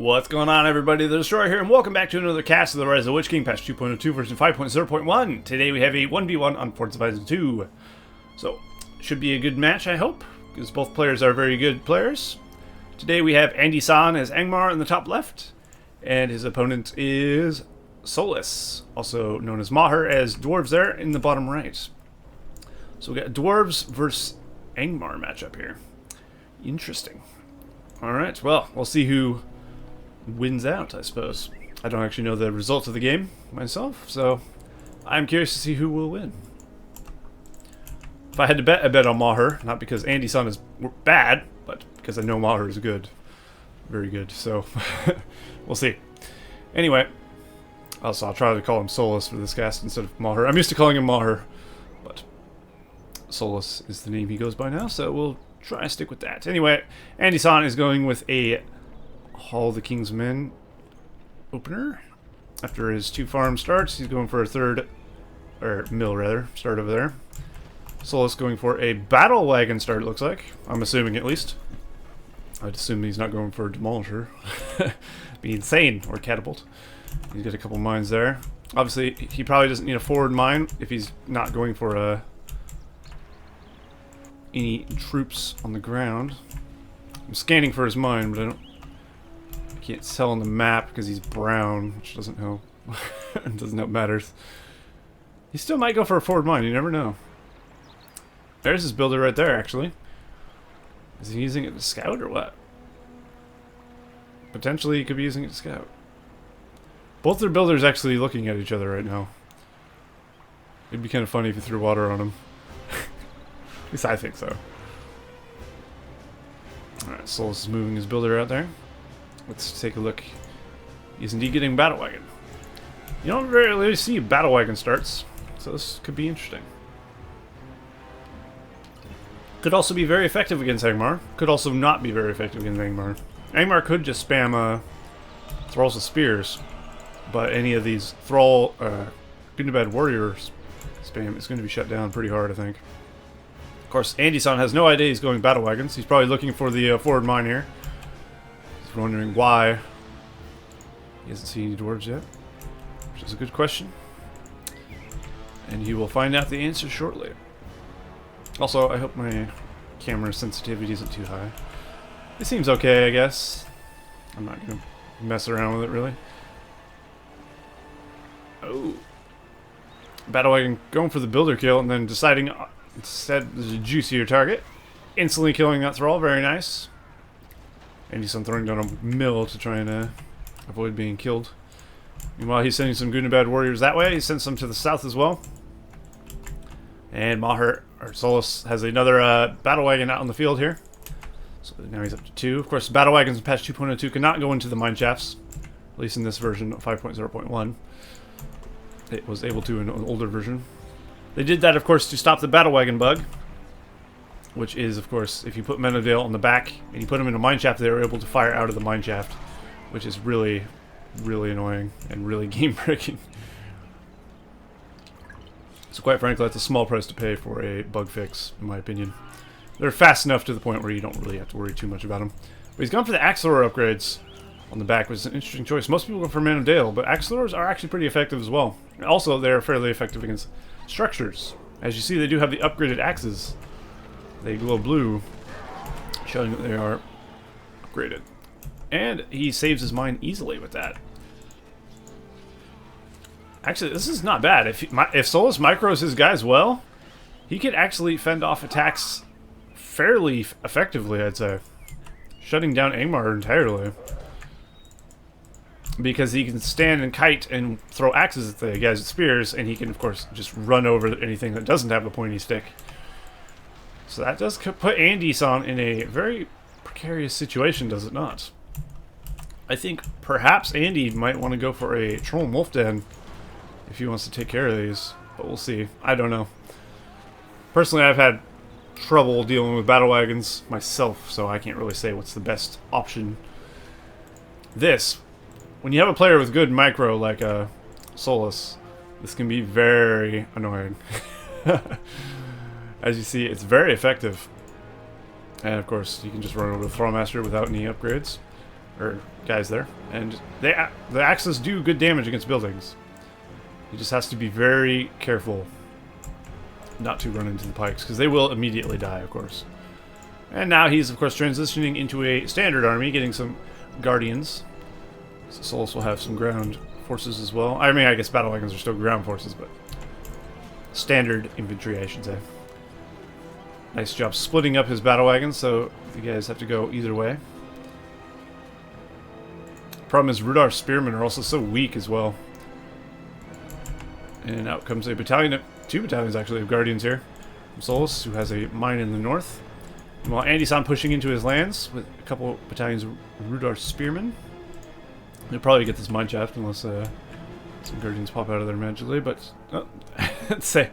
What's going on, everybody? The Destroyer here, and welcome back to another cast of the Rise of the Witch King, patch 2.02 version 5.0.1. Today we have a 1v1 on Forts of Isen II. So, should be a good match, I hope, because both players are very good players. Today we have Isen as Angmar in the top left, and his opponent is Solas, also known as Maher, as Dwarves there in the bottom right. So we got Dwarves versus Angmar matchup here. Interesting. Alright, well, we'll see who wins out, I suppose. I don't actually know the results of the game myself, so I'm curious to see who will win. If I had to bet, I bet on Maher, not because Isen is bad, but because I know Maher is good. Very good, so we'll see. Anyway, also I'll try to call him Solas for this cast instead of Maher. I'm used to calling him Maher, but Solas is the name he goes by now, so we'll try to stick with that. Anyway, Isen is going with a Hall the King's Men opener. After his 2 farm starts, he's going for a third, or mill rather, start over there. Solas going for a battle wagon start, it looks like. I'm assuming, at least. I'd assume he's not going for a demolisher. Be insane, or catapult. He's got a couple mines there. Obviously, he probably doesn't need a forward mine if he's not going for any troops on the ground. I'm scanning for his mine, but I can't tell on the map because he's brown, which doesn't help. Doesn't help matters. He still might go for a forward mine, you never know. There's his builder right there, actually. Is he using it to scout or what? Potentially he could be using it to scout. Both their builders actually looking at each other right now. It'd be kind of funny if you threw water on them. At least I think so. Alright, Solas is moving his builder out there. Let's take a look. He's indeed getting battle wagon. You don't rarely see battle wagon starts, so this could be interesting. Could also be very effective against Angmar. Could also not be very effective against Angmar. Angmar could just spam thralls with spears, but any of these thrall Gundabad warriors spam is going to be shut down pretty hard, I think. Of course, Isen has no idea he's going battle wagons. He's probably looking for the forward mine here. He's wondering why he hasn't seen any dwarves yet, which is a good question. And he will find out the answer shortly. Also, I hope my camera sensitivity isn't too high. It seems okay, I guess. I'm not going to mess around with it, really. Oh. Battle wagon going for the builder kill and then deciding instead there's a juicier target. Instantly killing that thrall, very nice. And he's throwing down a mill to try and avoid being killed. Meanwhile, he's sending some Gundabad warriors that way. He sends some to the south as well. And Maher, or Solas, has another battle wagon out on the field here. So now he's up to 2. Of course, battle wagons in patch 2.02 cannot go into the mine shafts. At least in this version of 5.0.1. It was able to in an older version. They did that, of course, to stop the battle wagon bug. Which is, of course, if you put Men of Dale on the back and you put them in a mine shaft, they were able to fire out of the mine shaft. Which is really, really annoying and really game-breaking. So quite frankly, that's a small price to pay for a bug fix, in my opinion. They're fast enough to the point where you don't really have to worry too much about them. But he's gone for the Axelor upgrades on the back, which is an interesting choice. Most people go for Man of Dale, but Axelors are actually pretty effective as well. And also, they're fairly effective against structures. As you see, they do have the upgraded axes. They glow blue, showing that they are upgraded. And he saves his mine easily with that. Actually, this is not bad. If Solas micros his guys well, he could actually fend off attacks fairly effectively, I'd say. Shutting down Angmar entirely. Because he can stand and kite and throw axes at the guys with spears, and he can, of course, just run over anything that doesn't have a pointy stick. So that does put Isen in a very precarious situation, does it not? I think perhaps Andy might want to go for a Troll and Wolf Den if he wants to take care of these, but we'll see. I don't know. Personally, I've had trouble dealing with battle wagons myself, so I can't really say what's the best option. When you have a player with good micro like Solas, this can be very annoying. As you see, it's very effective. And of course, you can just run over the Thrallmaster without any upgrades. or guys there, and the axes do good damage against buildings. He just has to be very careful not to run into the pikes, because they will immediately die, of course. And now he's, of course, transitioning into a standard army, getting some guardians. So Solas will have some ground forces as well. I mean, I guess battle wagons are still ground forces, but standard infantry, I should say. Nice job splitting up his battle wagons, so you guys have to go either way. Problem is, Rudar spearmen are also so weak as well. And out comes a battalion, 2 battalions actually, of guardians here. From Solas, who has a mine in the north. And while Andy-san pushing into his lands with a couple battalions of Rudar spearmen. He'll probably get this mine shaft unless some guardians pop out of there magically, but let's say,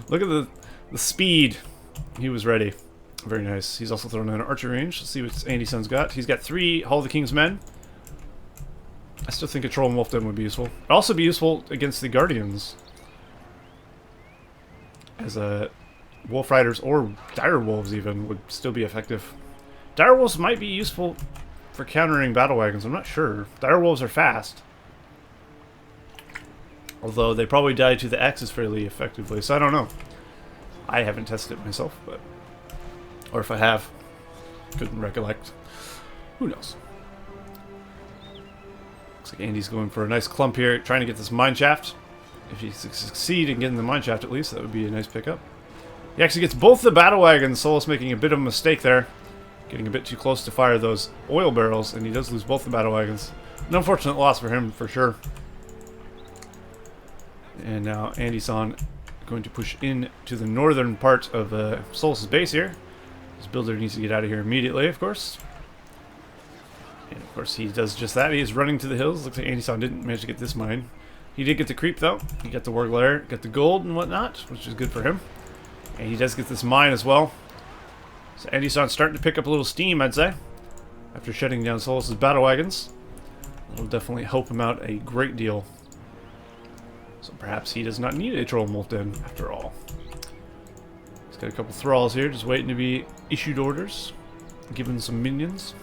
look at the speed. He was ready. Very nice. He's also thrown in an archer range. Let's see what Andy-san's got. He's got 3 Hall of the King's Men. I still think a Troll and Wolf Den would be useful. It'd also be useful against the Guardians. As Wolf Riders or Dire Wolves even would still be effective. Dire Wolves might be useful for countering battle wagons. I'm not sure. Dire Wolves are fast. Although they probably die to the axes fairly effectively, so I don't know. I haven't tested it myself, but... or if I have, couldn't recollect. Who knows? Looks like Andy's going for a nice clump here, trying to get this mine shaft. If he succeed in getting the mine shaft at least, that would be a nice pickup. He actually gets both the battle wagons. Solas making a bit of a mistake there. Getting a bit too close to fire those oil barrels, and he does lose both the battle wagons. An unfortunate loss for him, for sure. And now Andy-san going to push in to the northern part of Solas' base here. His builder needs to get out of here immediately, of course. And of course he does just that. He is running to the hills. Looks like Andy-san didn't manage to get this mine. He did get the creep though. He got the war glare, got the gold and whatnot, which is good for him. And he does get this mine as well. So Andy-san's starting to pick up a little steam, I'd say, after shutting down Solas' battle wagons. That'll definitely help him out a great deal. So perhaps he does not need a Troll and Wolf Den after all. He's got a couple thralls here, just waiting to be issued orders, given some minions.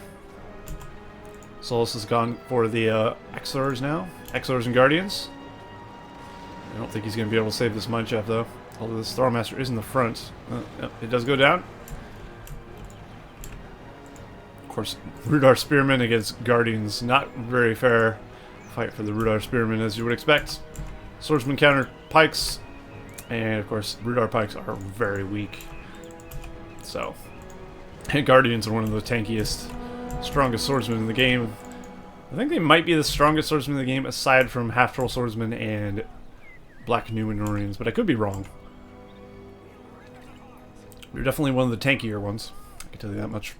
Solas has gone for the Axlors now, Axlors and Guardians. I don't think he's going to be able to save this mine shaft though. Although this Thrallmaster is in the front. Yep, it does go down. Of course, Rudar Spearmen against Guardians. Not very fair fight for the Rudar Spearmen, as you would expect. Swordsman counter pikes. And of course, Rudar pikes are very weak. So, and Guardians are one of the tankiest, strongest swordsmen in the game. I think they might be the strongest swordsmen in the game, aside from Half-Troll Swordsmen and Black Numenorians, but I could be wrong. They're definitely one of the tankier ones, I can tell you that much.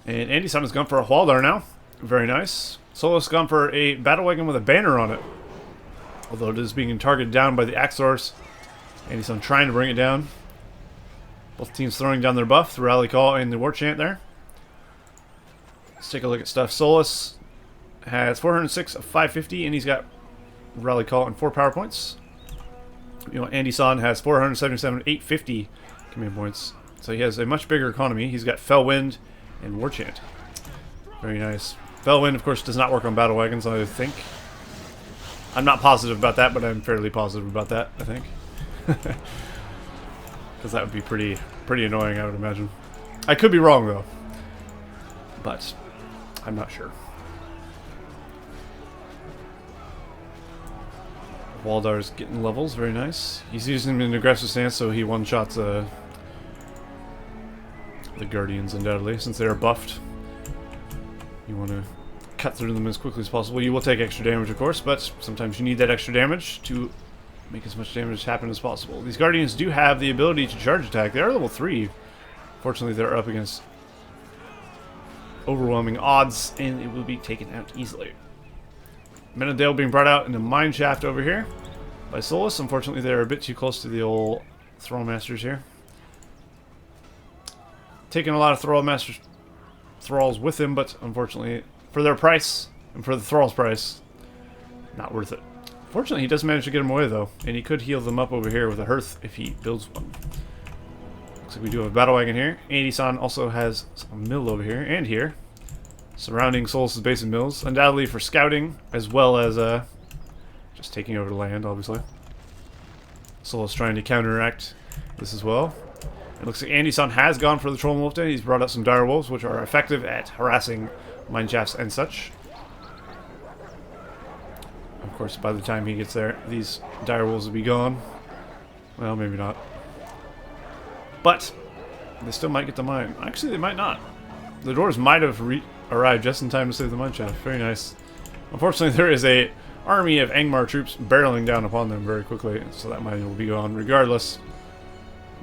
And Andy-san has gone for a Hualdar now. Very nice. Solas has gone for a battle wagon with a banner on it. Although it is being targeted down by the Axlors. Andy-san trying to bring it down. Both teams throwing down their buff, the Rally Call and the War Chant there. Let's take a look at stuff. Solas has 406 of 550, and he's got Rally Call and 4 power points. You know, Andy-san has 477 of 850 command points. So he has a much bigger economy. He's got Fell Wind and War Chant. Very nice. Fell Wind, of course, does not work on battle wagons, I think. I'm not positive about that, but I'm fairly positive about that, I think. Because that would be pretty annoying, I would imagine. I could be wrong, though. But I'm not sure. Waldar's getting levels, very nice. He's using an aggressive stance, so he one-shots the Guardians, undoubtedly, since they are buffed. You want to cut through them as quickly as possible. You will take extra damage, of course, but sometimes you need that extra damage to make as much damage happen as possible. These Guardians do have the ability to charge attack. They are level 3. Fortunately, they're up against overwhelming odds, and it will be taken out easily. Menadale being brought out in a mine shaft over here by Solas. Unfortunately, they're a bit too close to the old Thrallmasters here. Taking a lot of Thralls with him, but unfortunately, for their price, and for the Thrall's price, not worth it. Fortunately, he does manage to get them away, though, and he could heal them up over here with a Hearth if he builds one. Looks like we do have a battle wagon here. Andy-san also has a mill over here, and here. surrounding Solas' base and mills, undoubtedly for scouting, as well as just taking over the land, obviously. Solas trying to counteract this as well. It looks like Andy-san has gone for the Troll and Wolf Den. He's brought out some dire wolves, which are effective at harassing mine shafts and such. Of course, by the time he gets there, these dire wolves will be gone. Well, maybe not. But they still might get the mine. Actually, they might not. The Dwarves might have arrived just in time to save the mine shaft. Very nice. Unfortunately, there is a army of Angmar troops barreling down upon them very quickly, so that mine will be gone regardless.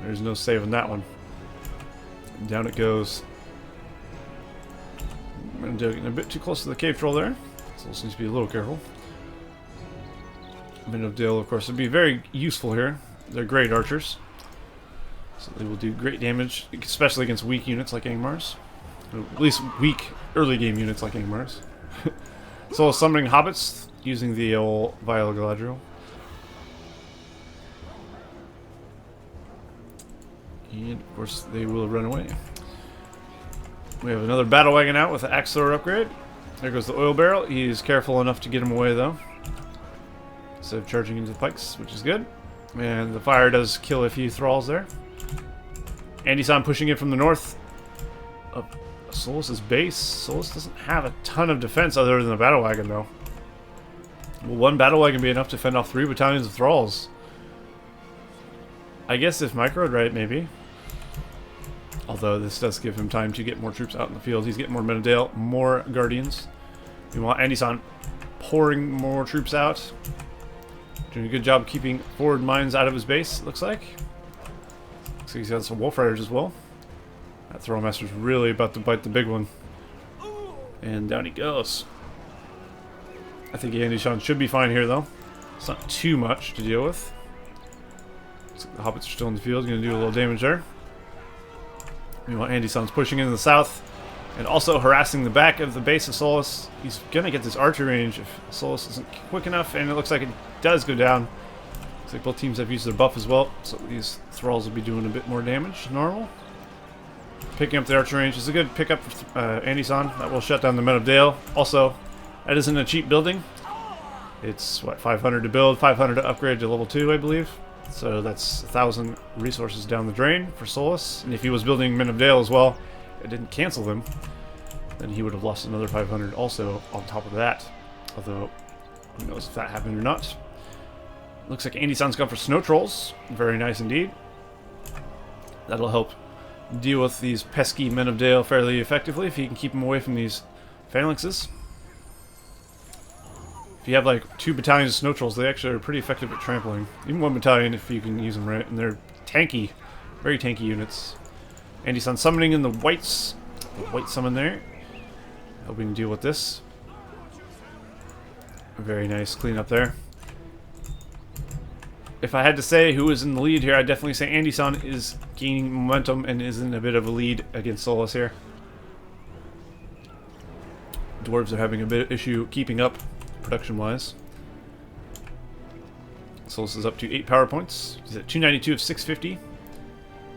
There's no saving that one. Down it goes. I'm getting a bit too close to the cave troll there, so this needs to be a little careful. Men of Dale, of course, would be very useful here. They're great archers, so they will do great damage, especially against weak units like Angmar's. At least weak early game units like Angmar's. So summoning hobbits using the old Vile Galadriel. And of course they will run away. We have another battle wagon out with the axe thrower upgrade. There goes the oil barrel. He is careful enough to get him away though, instead of charging into the pikes, which is good. And the fire does kill a few thralls there. Andy-san pushing in from the north of Solas' base. Solas doesn't have a ton of defense other than the battle wagon though. Will one battle wagon be enough to fend off 3 battalions of thralls? I guess if microed right, maybe. Although this does give him time to get more troops out in the field. He's getting more Men of Dale, more Guardians. Meanwhile, Andy-san pouring more troops out. Doing a good job keeping forward mines out of his base, looks like. Looks like he's got some Wolf Riders as well. That Thrallmaster's really about to bite the big one. And down he goes. I think Andy-san should be fine here, though. It's not too much to deal with. Looks like the hobbits are still in the field, going to do a little damage there. Meanwhile, Andy-san's pushing into the south and also harassing the back of the base of Solas. He's going to get this archer range if Solas isn't quick enough, and it looks like it does go down. Looks like both teams have used their buff as well, so these thralls will be doing a bit more damage than normal. Picking up the archer range is a good pickup for Andy-san. That will shut down the Men of Dale. Also, that isn't a cheap building. It's, what, 500 to build, 500 to upgrade to level 2, I believe. So that's 1,000 resources down the drain for Solas. And if he was building Men of Dale as well, it didn't cancel them, then he would have lost another 500 also on top of that. Although, who knows if that happened or not. Looks like Andy-san's gone for Snow Trolls. Very nice indeed. That'll help deal with these pesky Men of Dale fairly effectively if he can keep them away from these phalanxes. If you have like 2 battalions of Snow Trolls, they actually are pretty effective at trampling. Even 1 battalion if you can use them right, and they're tanky, very tanky units. Andy-san summoning in the whites. The white summon there. Hoping to deal with this. Very nice cleanup there. If I had to say who is in the lead here, I'd definitely say Andy-san is gaining momentum and is in a bit of a lead against Solas here. Dwarves are having a bit of issue keeping up production-wise. Solas is up to 8 power points. He's at 292 of 650.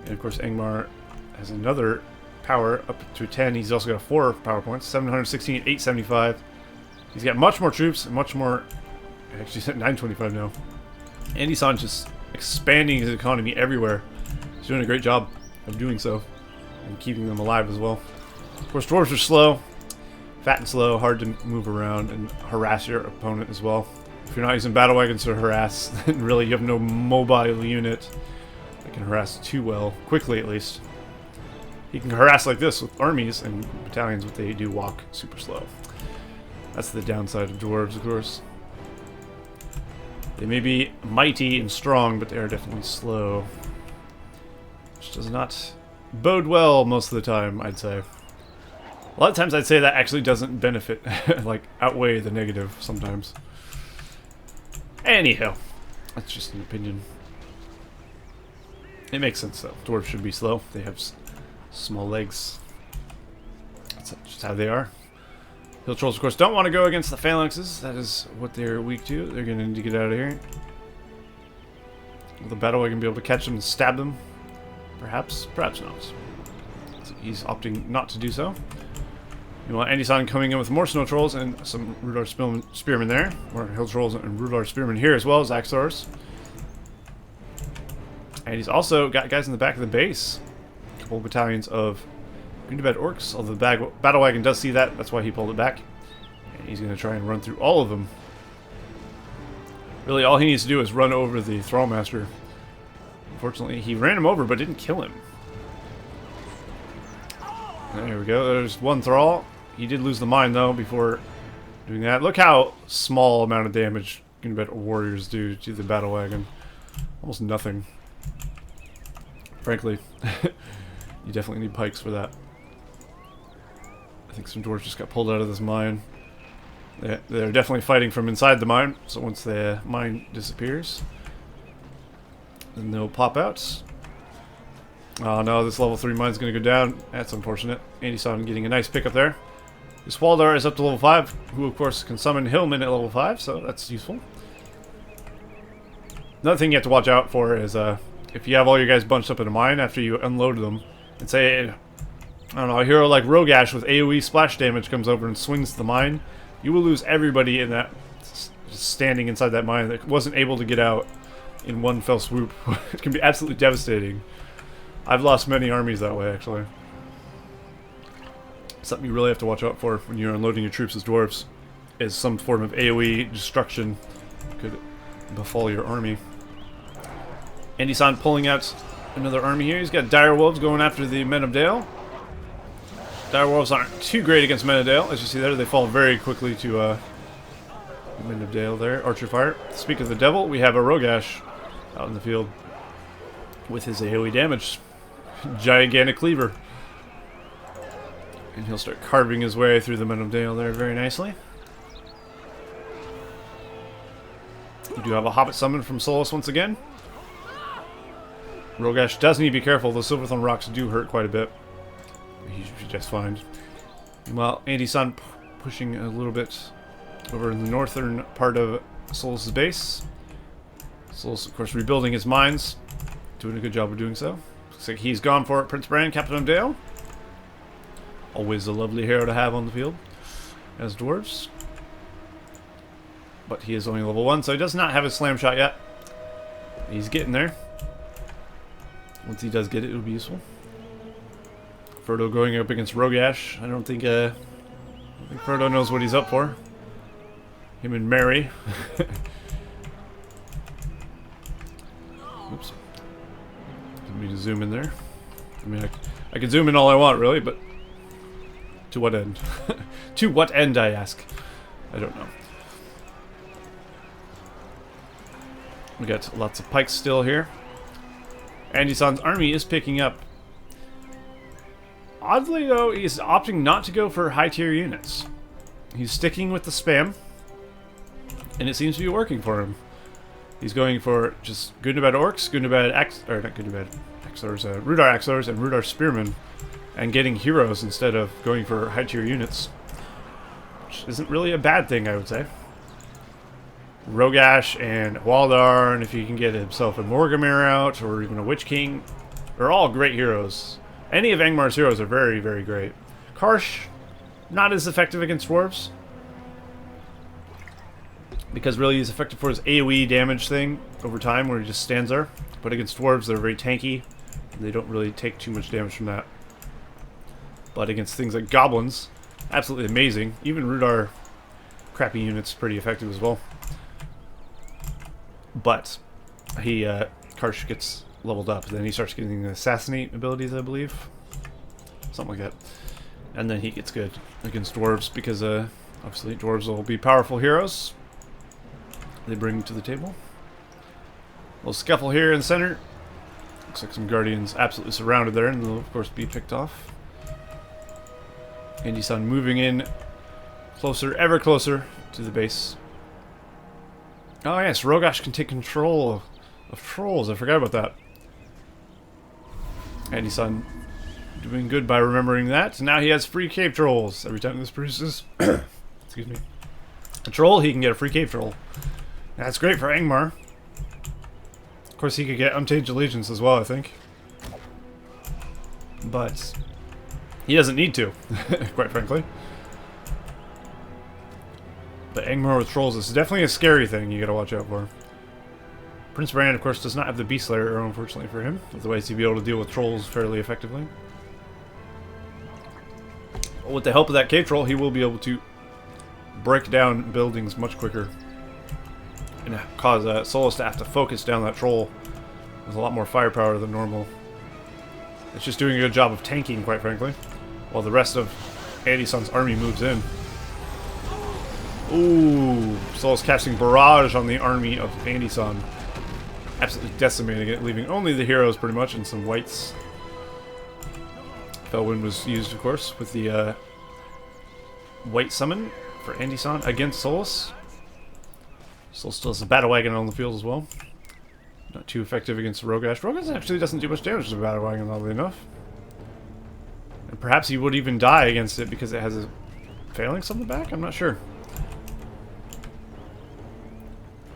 And of course Angmar has another power up to 10. He's also got 4 power points. 716 at 875. He's got much more troops and much more... Actually, he's at 925 now. Andy-san just expanding his economy everywhere. He's doing a great job of doing so. And keeping them alive as well. Of course, dwarves are slow. Fat and slow, hard to move around and harass your opponent as well. If you're not using battle wagons to harass, then really you have no mobile unit that can harass too well, quickly at least. He can harass like this with armies and battalions, but they do walk super slow. That's the downside of dwarves, of course. They may be mighty and strong, but they are definitely slow. Which does not bode well most of the time, I'd say. A lot of times I'd say that actually doesn't benefit, like, outweigh the negative sometimes. Anyhow, that's just an opinion. It makes sense, though. Dwarves should be slow. They have small legs. That's just how they are. Hill Trolls, of course, don't want to go against the phalanxes. That is what they're weak to. They're going to need to get out of here. Will the battle wagon be able to catch them and stab them? Perhaps. Perhaps not. So he's opting not to do so. Meanwhile, Andy-san coming in with more snow trolls and some Rudar spearmen there. Or hill trolls and Rudar spearmen here as well as Axors. And he's also got guys in the back of the base. A couple of battalions of Gundabad orcs. Although the battle wagon does see that, that's why he pulled it back. And he's going to try and run through all of them. Really, all he needs to do is run over the Thrallmaster. Unfortunately, he ran him over but didn't kill him. There we go. There's one Thrall. He did lose the mine, though, before doing that. Look how small amount of damage Gundabad warriors do to the battle wagon. Almost nothing. Frankly, you definitely need pikes for that. I think some dwarves just got pulled out of this mine. They're definitely fighting from inside the mine, so once the mine disappears, then they'll pop out. Oh no, this level 3 mine's going to go down. That's unfortunate. Andy-san getting a nice pickup there. This Waldar is up to level 5, who of course can summon Hillman at level 5, so that's useful. Another thing you have to watch out for is if you have all your guys bunched up in a mine after you unload them, and say, I don't know, a hero like Rogash with AoE splash damage comes over and swings the mine, you will lose everybody in that, just standing inside that mine that wasn't able to get out in one fell swoop. It can be absolutely devastating. I've lost many armies that way, actually. Something you really have to watch out for when you're unloading your troops as dwarves is some form of AoE destruction could befall your army. Andy-san pulling out another army here. He's got Dire Wolves going after the Men of Dale. Dire Wolves aren't too great against Men of Dale. As you see there, they fall very quickly to Men of Dale there. Archer fire. Speak of the devil, we have a Rogash out in the field with his AoE damage. Gigantic cleaver. And he'll start carving his way through the Men of Dale there very nicely. We do have a Hobbit summon from Solas once again. Rogash does need to be careful. The Silverthorn rocks do hurt quite a bit. He should be just fine. Meanwhile, Andy-san pushing a little bit over in the northern part of Solas' base. Solas, of course, rebuilding his mines. Doing a good job of doing so. Looks like he's gone for it. Prince Bran, Captain of Dale. Always a lovely hero to have on the field as dwarves. But he is only level 1, so he does not have his slam shot yet. He's getting there. Once he does get it, it'll be useful. Frodo going up against Rogash. I don't think Frodo knows what he's up for. Him and Mary. Oops. Didn't mean to zoom in there. I mean, I can zoom in all I want, really, but to what end? To what end, I ask? I don't know. We got lots of pikes still here. Andy-san's army is picking up. Oddly, though, he's opting not to go for high-tier units. He's sticking with the spam, and it seems to be working for him. He's going for just Gundabad orcs, Rudar Axors, and Rudar Spearmen, and getting heroes instead of going for high-tier units. Which isn't really a bad thing, I would say. Rogash and Waldar, and if he can get himself a Morgamir out, or even a Witch King, they're all great heroes. Any of Angmar's heroes are very, very great. Karsh, not as effective against dwarves, because really he's effective for his AoE damage thing over time, where he just stands there. But against dwarves, they're very tanky, and they don't really take too much damage from that. But against things like goblins, absolutely amazing. Even Rudar crappy units pretty effective as well. But he Karsh gets leveled up, then he starts getting the assassinate abilities, I believe, something like that, and then he gets good against dwarves because obviously dwarves will be powerful heroes they bring to the table. A little scuffle here in the center. Looks like some guardians absolutely surrounded there, and they'll of course be picked off. Andy-san moving in closer, ever closer to the base. Oh yes, Rogash can take control of trolls. I forgot about that. Andy-san doing good by remembering that. Now he has free cave trolls. Every time this produces excuse me, a troll, he can get a free cave troll. That's great for Angmar. Of course, he could get Untamed Allegiance as well, I think. But he doesn't need to, quite frankly. But Angmar with trolls is definitely a scary thing you gotta watch out for. Prince Brand, of course, does not have the Beast Slayer, unfortunately for him. Otherwise, he'd be able to deal with trolls fairly effectively. But with the help of that cave troll, he will be able to break down buildings much quicker. And cause Solas to have to focus down that troll with a lot more firepower than normal. It's just doing a good job of tanking, quite frankly, while the rest of Isen army moves in. Ooh, Solas casting barrage on the army of Isen. Absolutely decimating it, leaving only the heroes pretty much and some wights. Felwind was used, of course, with the white summon for Isen against Solas. Solas still has a battle wagon on the field as well. Not too effective against Rogash. Rogash actually doesn't do much damage to the battle wagon, oddly enough. And perhaps he would even die against it because it has a phalanx on the back? I'm not sure.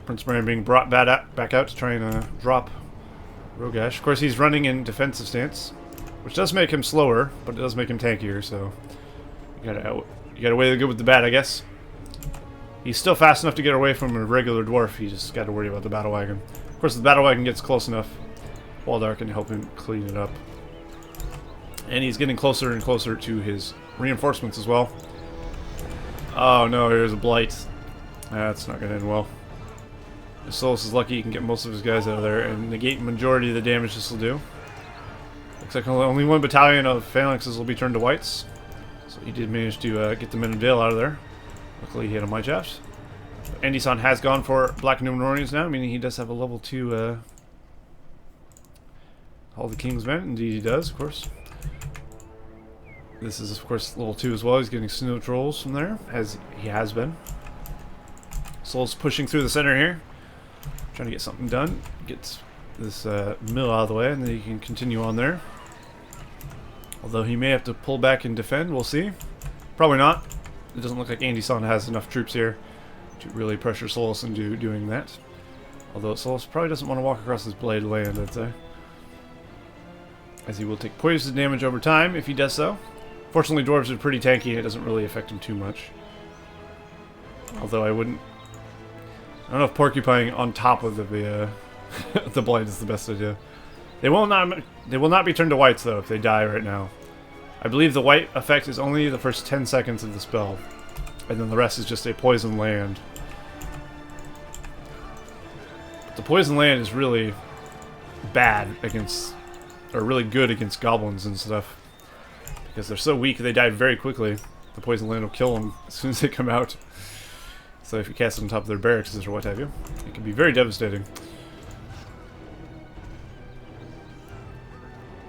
Prince Brand being brought back out to try and drop Rogash. Of course, he's running in defensive stance, which does make him slower, but it does make him tankier, so you gotta weigh the good with the bad, I guess. He's still fast enough to get away from a regular dwarf. You just gotta worry about the battle wagon. Of course, the battle wagon gets close enough. Waldark can help him clean it up. And he's getting closer and closer to his reinforcements as well. Oh no, here's a blight. That's not gonna end well. If Solas is lucky, he can get most of his guys out of there and negate the majority of the damage this will do. Looks like only one battalion of phalanxes will be turned to whites. So he did manage to get the Men of Dale out of there. Luckily he had a Might Shaft. Isen has gone for Black Numenorians now, meaning he does have a level 2 Hall of the King's Men. Indeed he does, of course. This is, of course, level 2 as well. He's getting Snow Trolls from there, as he has been. Solas pushing through the center here. Trying to get something done. Get this mill out of the way, and then he can continue on there. Although he may have to pull back and defend, we'll see. Probably not. It doesn't look like Isen has enough troops here to really pressure Solas into doing that. Although Solas probably doesn't want to walk across this blade land, I'd say. As he will take poison damage over time if he does so. Fortunately, Dwarves are pretty tanky and it doesn't really affect him too much. Although I don't know if porcupine on top of the the blight is the best idea. They will not be turned to whites though if they die right now. I believe the white effect is only the first 10 seconds of the spell, and then the rest is just a poison land. But the poison land is really bad against, or really good against goblins and stuff, because they're so weak they die very quickly. The poison land will kill them as soon as they come out. So if you cast it on top of their barracks or what have you, it can be very devastating.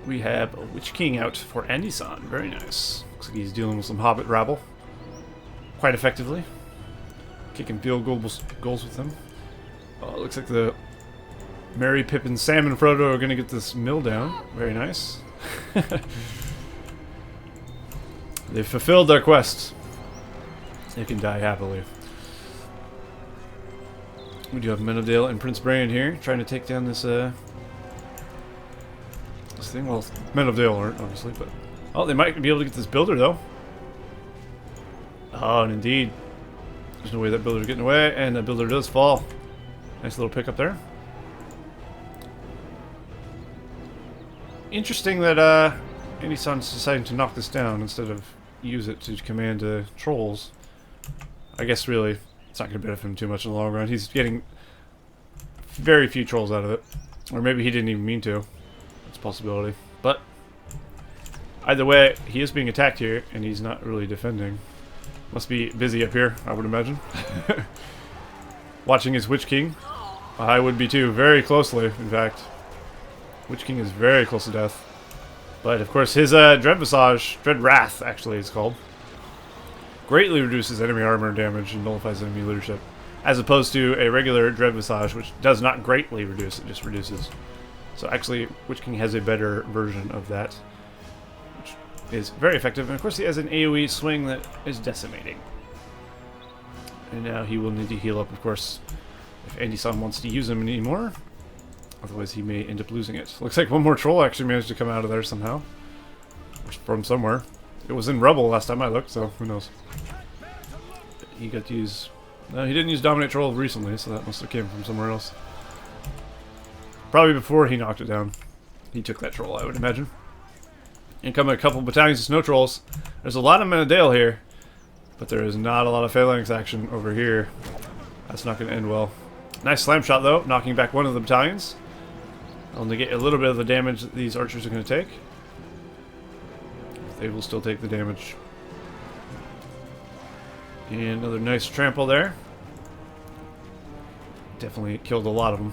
We have a Witch King out for Isen. Very nice. Looks like he's dealing with some Hobbit rabble quite effectively. Kicking field goals with them. It looks like the Merry, Pippin, Sam, and Frodo are going to get this mill down. Very nice. They've fulfilled their quest. They can die happily. We do have Men of Dale and Prince Brand here, trying to take down this this thing. Well, Men of Dale aren't, obviously, but... Oh, they might be able to get this builder, though. Oh, and indeed. There's no way that builder's getting away, and that builder does fall. Nice little pickup there. Interesting that Isen's deciding to knock this down instead of use it to command trolls. I guess really it's not going to benefit him too much in the long run. He's getting very few trolls out of it. Or maybe he didn't even mean to. That's a possibility. But either way, he is being attacked here, and he's not really defending. Must be busy up here, I would imagine. Watching his Witch King. I would be too, very closely, in fact. Witch King is very close to death. But of course his Dread Visage, Dread Wrath actually it's called, greatly reduces enemy armor damage and nullifies enemy leadership. As opposed to a regular Dread Visage, which does not greatly reduce, it just reduces. So actually Witch King has a better version of that, which is very effective. And of course he has an AoE swing that is decimating. And now he will need to heal up, of course, if Isen wants to use him anymore. Otherwise he may end up losing it. Looks like one more troll actually managed to come out of there somehow. From somewhere. It was in rubble last time I looked, so who knows. But he got to use No, he didn't use Dominate Troll recently, so that must have came from somewhere else. Probably before he knocked it down. He took that troll, I would imagine. Incoming a couple battalions of snow trolls. There's a lot of Menadale here, but there is not a lot of phalanx action over here. That's not going to end well. Nice slam shot, though, knocking back one of the battalions. I'll negate a little bit of the damage that these archers are going to take. They will still take the damage. And another nice trample there. Definitely killed a lot of them.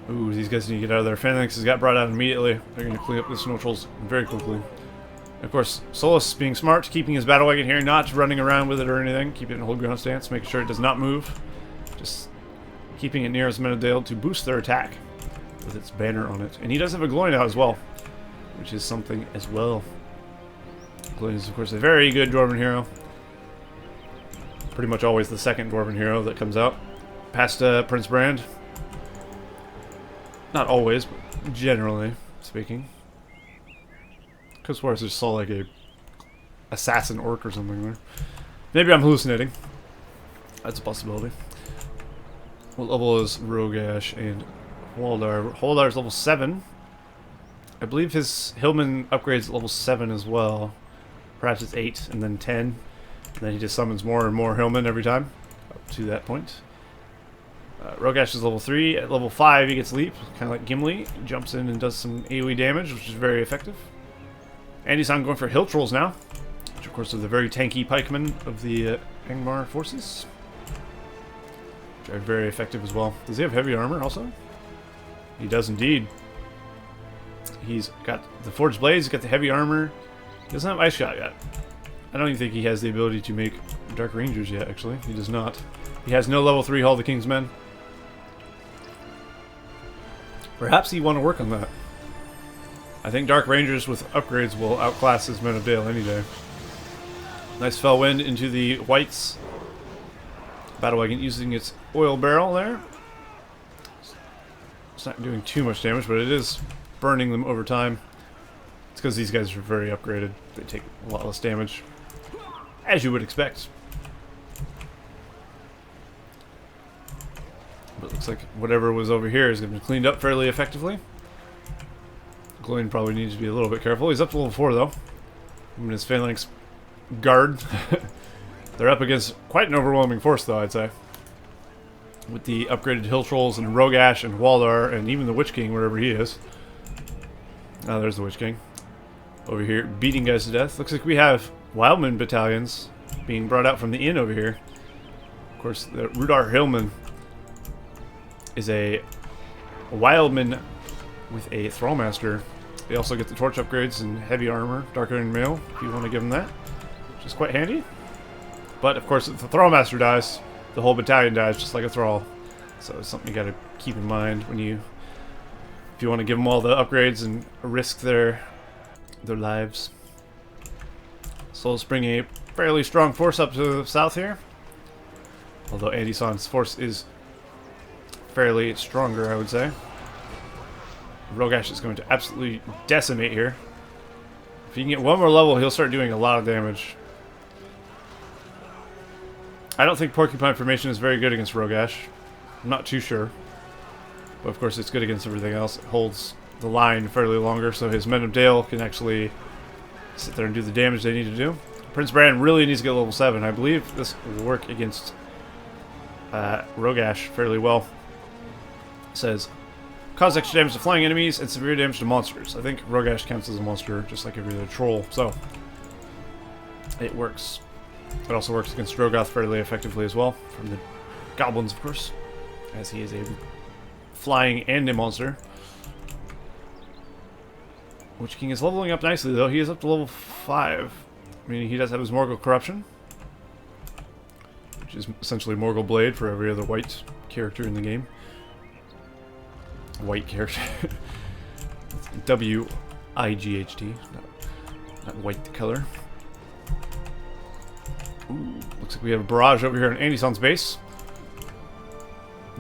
Ooh, these guys need to get out of there. Phalanxes got brought out immediately. They're going to clean up the snow trolls very quickly. Of course, Solas being smart, keeping his battle wagon here, not running around with it or anything. Keep it in a hold ground stance, making sure it does not move. Just keeping it near his Menadale to boost their attack with its banner on it. And he does have a glowing out as well, which is something as well. Glowing is, of course, a very good Dwarven hero. Pretty much always the second Dwarven hero that comes out. Past Prince Brand. Not always, but generally speaking. Because Suarez just saw like a assassin orc or something there. Maybe I'm hallucinating. That's a possibility. What level is Rogash and Waldar? Waldar's level 7. I believe his Hillman upgrades at level 7 as well. Perhaps it's 8 and then 10. And then he just summons more and more Hillman every time. Up to that point. Rogash is level 3. At level 5 he gets Leap. Kind of like Gimli. He jumps in and does some AoE damage, which is very effective. Andy-san going for Hill Trolls now. Which of course are the very tanky pikemen of the Angmar forces. Which are very effective as well. Does he have heavy armor also? He does indeed. He's got the Forged Blades, he's got the heavy armor. He doesn't have Ice Shot yet. I don't even think he has the ability to make Dark Rangers yet, actually. He does not. He has no level 3 Hall of the King's Men. Perhaps he want to work on that. I think Dark Rangers with upgrades will outclass his Men of Dale any day. Nice fell wind into the Whites. Battle wagon using its oil barrel there. It's not doing too much damage, but it is burning them over time. It's because these guys are very upgraded. They take a lot less damage, as you would expect. But it looks like whatever was over here is going to be cleaned up fairly effectively. Glowing probably needs to be a little bit careful. He's up to level 4 though. And his phalanx guard. They're up against quite an overwhelming force though, I'd say. With the upgraded Hill Trolls and Rogash and Waldar and even the Witch King, wherever he is. Oh, there's the Witch King. Over here, beating guys to death. Looks like we have Wildman battalions being brought out from the inn over here. Of course, the Rudar Hillman is a Wildman with a Thrallmaster. They also get the torch upgrades and heavy armor, Dark Iron Mail, if you want to give them that. Which is quite handy. But, of course, if the Thrallmaster dies, the whole battalion dies, just like a Thrall. So it's something you got to keep in mind when you... If you want to give them all the upgrades and risk their lives. So let's bring a fairly strong force up to the south here. Although Andy-san's force is fairly stronger, I would say. Rogash is going to absolutely decimate here. If he can get one more level, he'll start doing a lot of damage. I don't think Porcupine Formation is very good against Rogash. I'm not too sure. But of course it's good against everything else. It holds the line fairly longer, so his Men of Dale can actually sit there and do the damage they need to do. Prince Brand really needs to get level 7. I believe this will work against Rogash fairly well. It says, cause extra damage to flying enemies and severe damage to monsters. I think Rogash counts as a monster just like every other troll, so it works. It also works against Drogoth fairly effectively as well, from the goblins, of course, as he is a flying and a monster. Witch King is leveling up nicely, though. He is up to level 5. Meaning he does have his Morgul Corruption, which is essentially Morgul Blade for every other white character in the game. White character. W-I-G-H-T, not white the color. Ooh, looks like we have a barrage over here on Andy-san's base.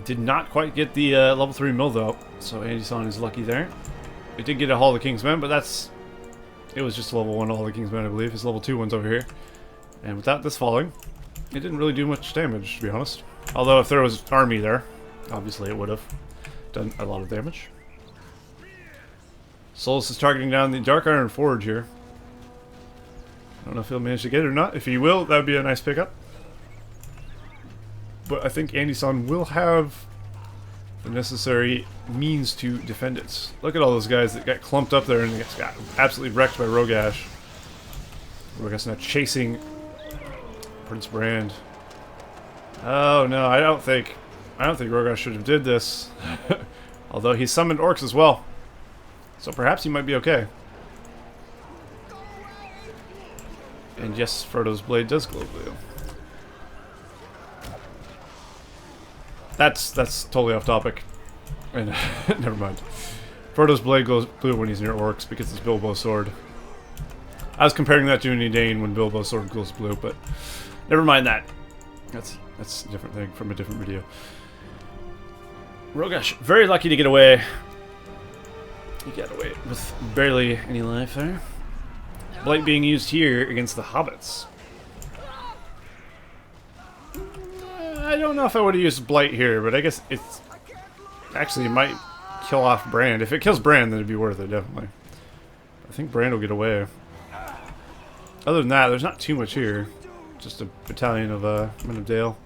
Did not quite get the level 3 mill though, so Andy-san is lucky there. It did get a Hall of the King's Men, but it was just level 1 Hall of the King's Men, I believe. His level 2 one's over here. And without this falling, it didn't really do much damage, to be honest. Although if there was army there, obviously it would have done a lot of damage. Solas is targeting down the Dark Iron Forge here. I don't know if he'll manage to get it or not. If he will, that would be a nice pickup. But I think Andy-san will have the necessary means to defend it. Look at all those guys that got clumped up there and got absolutely wrecked by Rogash. Rogash now chasing Prince Brand. Oh no, I don't think Rogash should have did this. Although he summoned orcs as well. So perhaps he might be okay. And yes, Frodo's blade does glow blue. That's totally off topic. And never mind. Frodo's blade glows blue when he's near orcs because it's Bilbo's sword. I was comparing that to an Dane when Bilbo's sword glows blue, but never mind that. That's a different thing from a different video. Rogash, very lucky to get away. He got away with barely any life there. Blight being used here against the hobbits. I don't know if I would have used Blight here, but I guess it's... Actually, it might kill off Brand. If it kills Brand, then it'd be worth it, definitely. I think Brand will get away. Other than that, there's not too much here. Just a battalion of Men of Dale.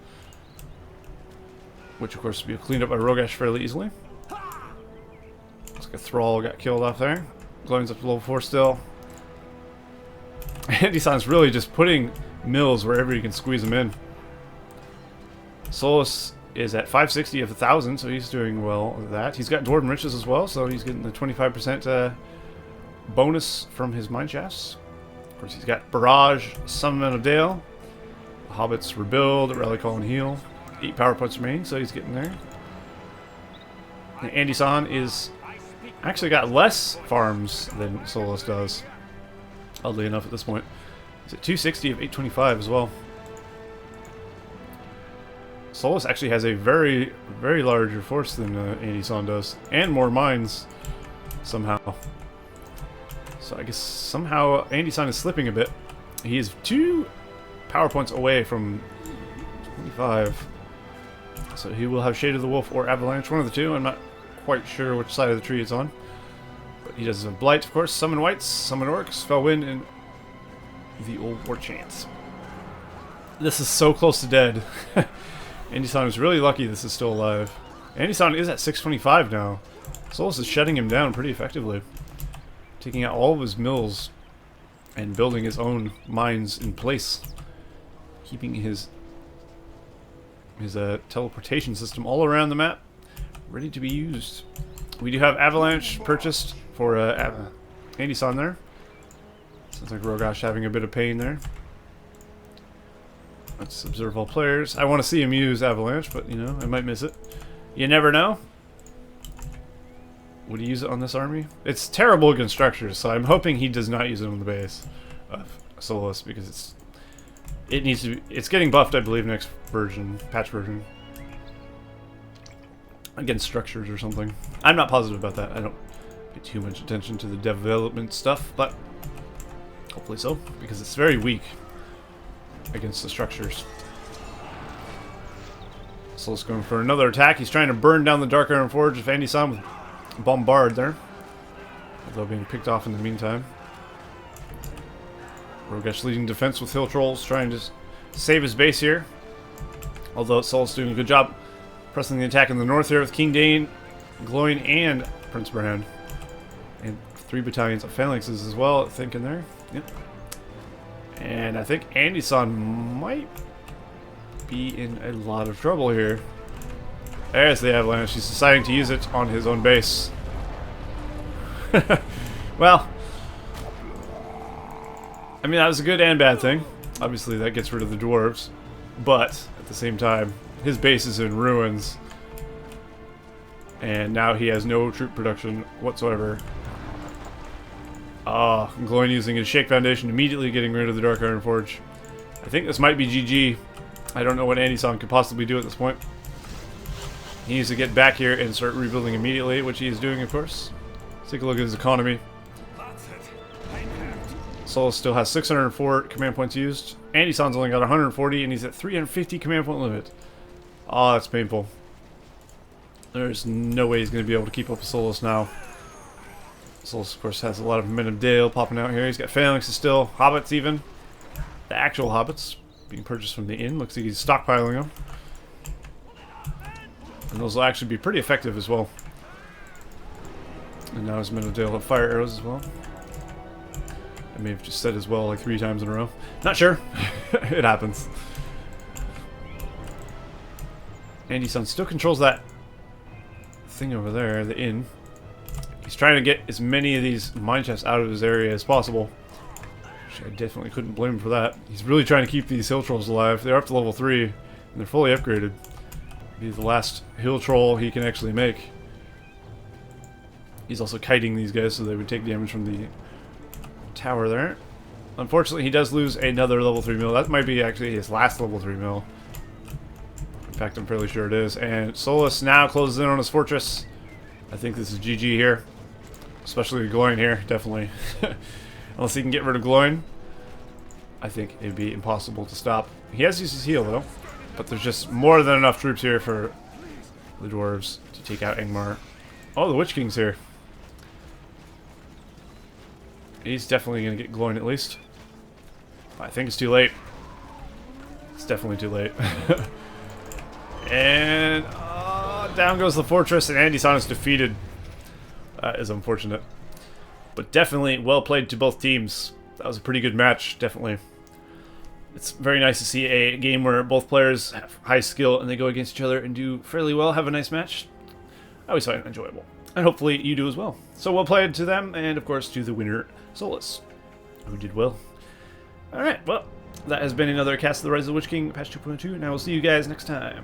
Which, of course, will be cleaned up by Rogash fairly easily. Looks like a Thrall got killed off there. Glowing's up to level 4 still. Andy-san's really just putting mills wherever you can squeeze them in. Solas is at 560 of 1,000, so he's doing well with that. He's got Dwarven Riches as well, so he's getting the 25% bonus from his mine shafts. Of course, he's got Barrage, Summon Men of Dale, the Hobbits Rebuild, Rally Call and Heal. 8 power points remaining, so he's getting there. And Andy-san is actually got less farms than Solas does. Oddly enough at this point. He's at 260 of 825 as well. Solas actually has a very, very larger force than Andy-san does. And more mines, somehow. So I guess somehow Andy-san is slipping a bit. He is 2 power points away from 25. So he will have Shade of the Wolf or Avalanche, one of the two. I'm not quite sure which side of the tree it's on. But he does have Blight, of course, Summon Whites, Summon Orcs, Fell Wind, and the Old War Chants. This is so close to dead. Andy-san is really lucky this is still alive. Andy-san is at 625 now. Solas is shutting him down pretty effectively. Taking out all of his mills and building his own mines in place. Keeping his teleportation system all around the map, ready to be used. We do have Avalanche purchased for Andy-san there. Sounds like Rogash having a bit of pain there. Let's observe all players. I want to see him use Avalanche, but you know, I might miss it. You never know. Would he use it on this army? It's terrible against structures, so I'm hoping he does not use it on the base of Solas because it needs to be. It's getting buffed, I believe, next version, patch version, against structures or something. I'm not positive about that. I don't pay too much attention to the development stuff, but hopefully so, because it's very weak against the structures. Solas going for another attack. He's trying to burn down the Dark Iron Forge of Andy-san with Bombard there, although being picked off in the meantime. Rogash leading defense with Hill Trolls, trying to save his base here. Although Solas doing a good job pressing the attack in the north here with King Dane, Glowing, and Prince Brand. And 3 battalions of phalanxes as well, I think, in there. Yep. And I think Andy-san might be in a lot of trouble here. There's the Avalanche. He's deciding to use it on his own base. Well, I mean, that was a good and bad thing. Obviously, that gets rid of the Dwarves. But, at the same time, his base is in ruins. And now he has no troop production whatsoever. Glowing using his Shake Foundation, immediately getting rid of the Dark Iron Forge. I think this might be GG. I don't know what Andy-san could possibly do at this point. He needs to get back here and start rebuilding immediately, which he is doing, of course. Let's take a look at his economy. Solas still has 604 command points used. Andy-san's only got 140, and he's at 350 command point limit. Oh, that's painful. There's no way he's going to be able to keep up with Solas now. Solas, of course, has a lot of men of Dale popping out here. He's got phalanxes still, hobbits even. The actual hobbits being purchased from the inn. Looks like he's stockpiling them. And those will actually be pretty effective as well. And now his men of Dale have fire arrows as well. I may have just said as well like 3 times in a row. Not sure. It happens. Andy-san still controls that thing over there, the inn. He's trying to get as many of these mine chests out of his area as possible. Which I definitely couldn't blame him for that. He's really trying to keep these hill trolls alive. They're up to level 3, and they're fully upgraded. Be the last hill troll he can actually make. He's also kiting these guys so they would take damage from the tower there. Unfortunately, he does lose another level 3 mill. That might be actually his last level 3 mill. In fact, I'm fairly sure it is. And Solas now closes in on his fortress. I think this is GG here. Especially Gloin here, definitely. Unless he can get rid of Gloin, I think it'd be impossible to stop. He has used his heal though. But there's just more than enough troops here for the Dwarves to take out Angmar. Oh, the Witch King's here. He's definitely going to get Gloin at least. I think it's too late. It's definitely too late. And down goes the fortress, and Andy-san is defeated. That is unfortunate. But definitely well played to both teams. That was a pretty good match, definitely. It's very nice to see a game where both players have high skill and they go against each other and do fairly well, have a nice match. I always find it enjoyable. And hopefully you do as well. So well played to them, and of course to the winner, Solas, who did well. Alright, well, that has been another cast of the Rise of the Witch King, patch 2.2, and I will see you guys next time.